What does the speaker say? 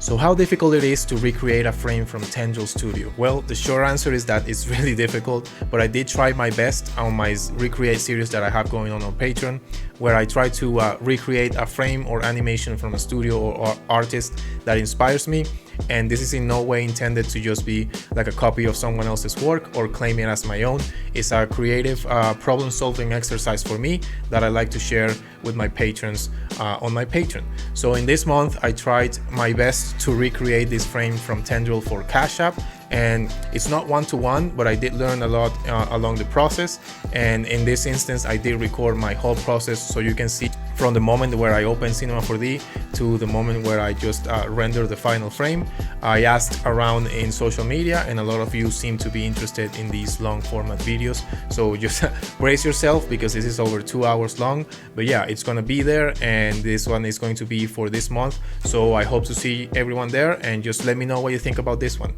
So how difficult it is to recreate a frame from Tendril Studio? Well, the short answer is that it's really difficult, but I did try my best on my recreate series that I have going on Patreon, where I try to recreate a frame or animation from a studio or artist that inspires me. And this is in no way intended to just be like a copy of someone else's work or claim it as my own. It's a creative problem-solving exercise for me that I like to share with my patrons on my Patreon. So in this month, I tried my best to recreate this frame from Tendril for Cashapp. And it's not one-to-one, but I did learn a lot along the process. And in this instance, I did record my whole process, so you can see from the moment where I open Cinema 4D to the moment where I just render the final frame. I asked around in social media, and a lot of you seem to be interested in these long format videos. So just brace yourself, because this is over 2 hours long. But yeah, it's gonna be there, and this one is going to be for this month. So I hope to see everyone there, and just let me know what you think about this one.